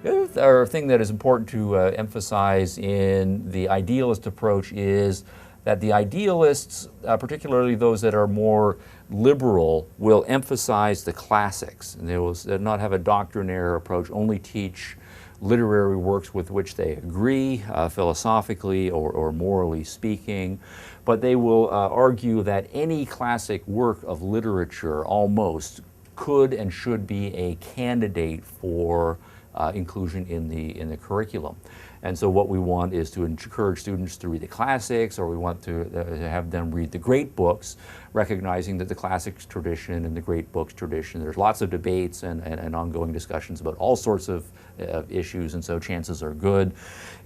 The other thing that is important to emphasize in the idealist approach is that the idealists, particularly those that are more liberal, will emphasize the classics, and they will not have a doctrinaire approach, only teach literary works with which they agree, philosophically or morally speaking, but they will argue that any classic work of literature almost could and should be a candidate for inclusion in the curriculum. And so what we want is to encourage students to read the classics, or we want to have them read the great books, recognizing that the classics tradition and the great books tradition, there's lots of debates and ongoing discussions about all sorts of issues, and so chances are good.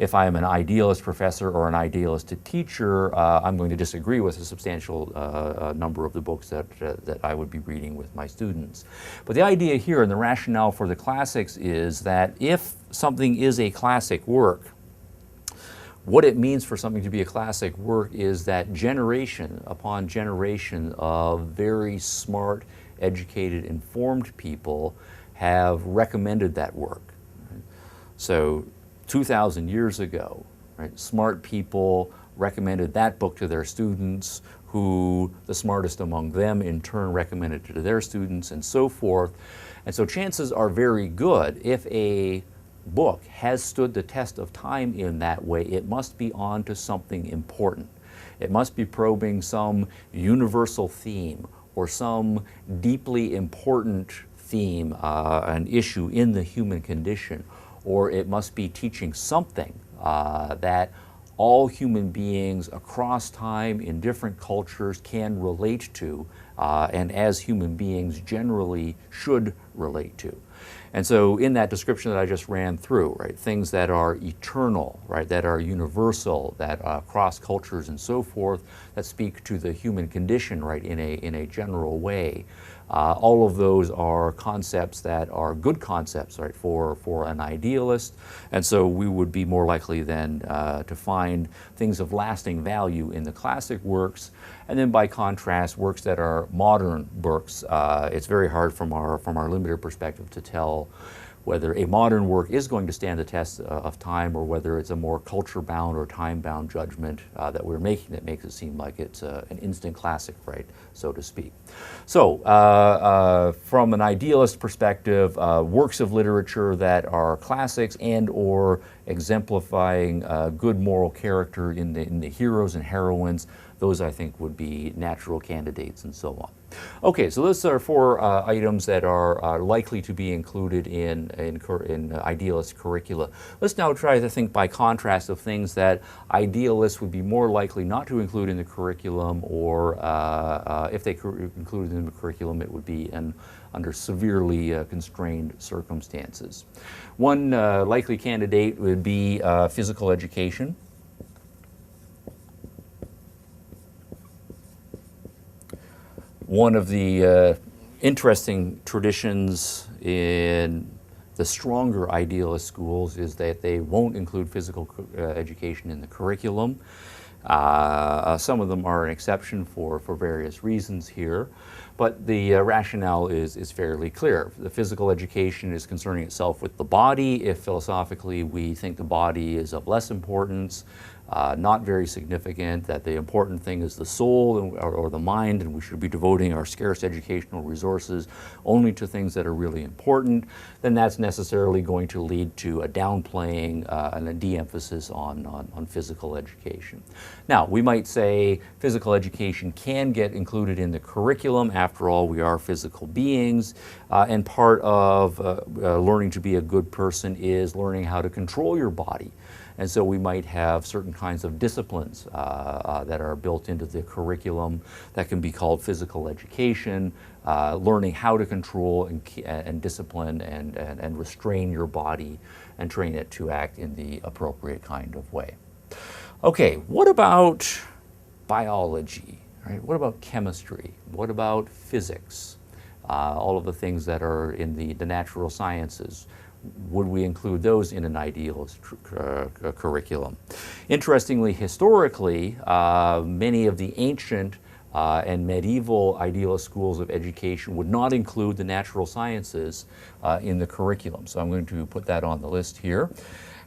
If I am an idealist professor or an idealist teacher, I'm going to disagree with a substantial number of the books that I would be reading with my students. But the idea here and the rationale for the classics is that if something is a classic work, what it means for something to be a classic work is that generation upon generation of very smart, educated, informed people have recommended that work. So 2,000 years ago, right, smart people recommended that book to their students, who the smartest among them in turn recommended it to their students, and so forth. And so chances are very good, if a book has stood the test of time in that way, it must be on to something important. It must be probing some universal theme or some deeply important theme, an issue in the human condition, or it must be teaching something that all human beings across time in different cultures can relate to, and as human beings generally should relate to. And so in that description that I just ran through, right, things that are eternal, right, that are universal, that cross cultures and so forth, that speak to the human condition, right, in a general way, all of those are concepts that are good concepts, right, for an idealist. And so we would be more likely then to find things of lasting value in the classic works. And then by contrast, works that are modern works, it's very hard from our limited perspective to tell whether a modern work is going to stand the test of time, or whether it's a more culture-bound or time-bound judgment that we're making that makes it seem like it's an instant classic, right, so to speak. So from an idealist perspective, works of literature that are classics and or exemplifying good moral character in the heroes and heroines, those I think would be natural candidates and so on. Okay, so those are four items that are likely to be included in idealist curricula. Let's now try to think by contrast of things that idealists would be more likely not to include in the curriculum, or if they included in the curriculum, it would be under severely constrained circumstances. One likely candidate would be physical education. One of the interesting traditions in the stronger idealist schools is that they won't include physical education in the curriculum. Some of them are an exception for various reasons here, but the rationale is fairly clear. The physical education is concerning itself with the body. If philosophically we think the body is of less importance, not very significant, that the important thing is the soul or the mind, and we should be devoting our scarce educational resources only to things that are really important, then that's necessarily going to lead to a downplaying and a de-emphasis on physical education. Now, we might say physical education can get included in the curriculum. After all, we are physical beings, and part of learning to be a good person is learning how to control your body. And so we might have certain kinds of disciplines that are built into the curriculum that can be called physical education, learning how to control and discipline and restrain your body and train it to act in the appropriate kind of way. Okay, what about biology? Right? What about chemistry? What about physics? All of the things that are in the natural sciences. Would we include those in an idealist curriculum? Interestingly, historically, many of the ancient and medieval idealist schools of education would not include the natural sciences in the curriculum. So I'm going to put that on the list here.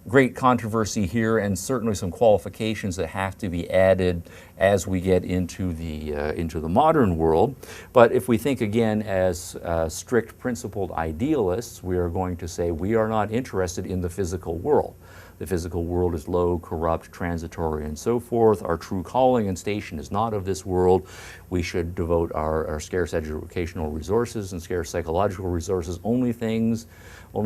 Great controversy here, and certainly some qualifications that have to be added as we get into the modern world. But if we think again as strict principled idealists, we are going to say we are not interested in the physical world. The physical world is low, corrupt, transitory, and so forth. Our true calling and station is not of this world. We should devote our scarce educational resources and scarce psychological resources only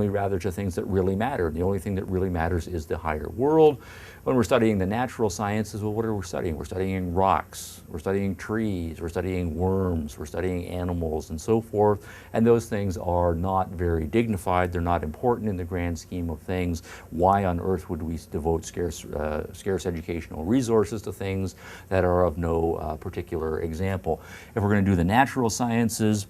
rather to things that really matter. The only thing that really matters is the higher world. When we're studying the natural sciences, well, what are we studying? We're studying rocks, we're studying trees, we're studying worms, we're studying animals, and so forth. And those things are not very dignified. They're not important in the grand scheme of things. Why on earth would we devote scarce educational resources to things that are of no particular example? If we're going to do the natural sciences,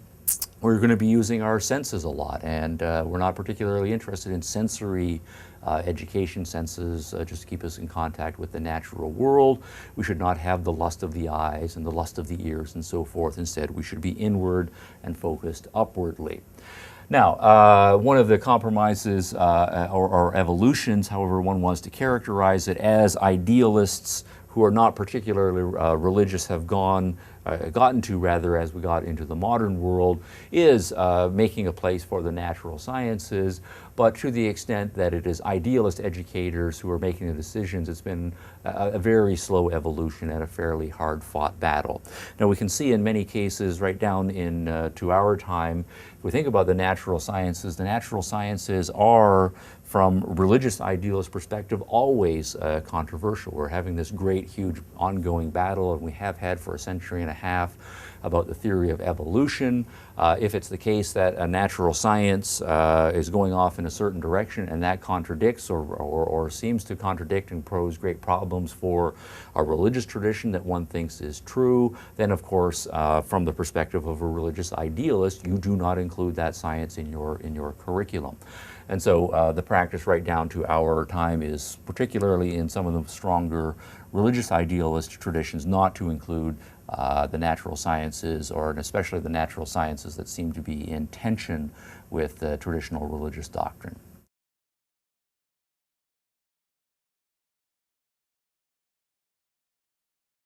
we're going to be using our senses a lot, and we're not particularly interested in sensory education senses just to keep us in contact with the natural world. We should not have the lust of the eyes and the lust of the ears and so forth. Instead, we should be inward and focused upwardly. Now, one of the compromises or evolutions, however one wants to characterize it, as idealists who are not particularly religious have gotten to rather as we got into the modern world, is making a place for the natural sciences, but to the extent that it is idealist educators who are making the decisions, it's been a very slow evolution and a fairly hard-fought battle. Now we can see in many cases right down to our time, if we think about the natural sciences are, from religious idealist perspective, always controversial. We're having this great, huge, ongoing battle, and we have had for a century and a half, about the theory of evolution. If it's the case that a natural science is going off in a certain direction and that contradicts or seems to contradict and pose great problems for a religious tradition that one thinks is true, then of course, from the perspective of a religious idealist, you do not include that science in your curriculum. And so the practice right down to our time is, particularly in some of the stronger religious idealist traditions, not to include the natural sciences, or especially the natural sciences that seem to be in tension with traditional religious doctrine.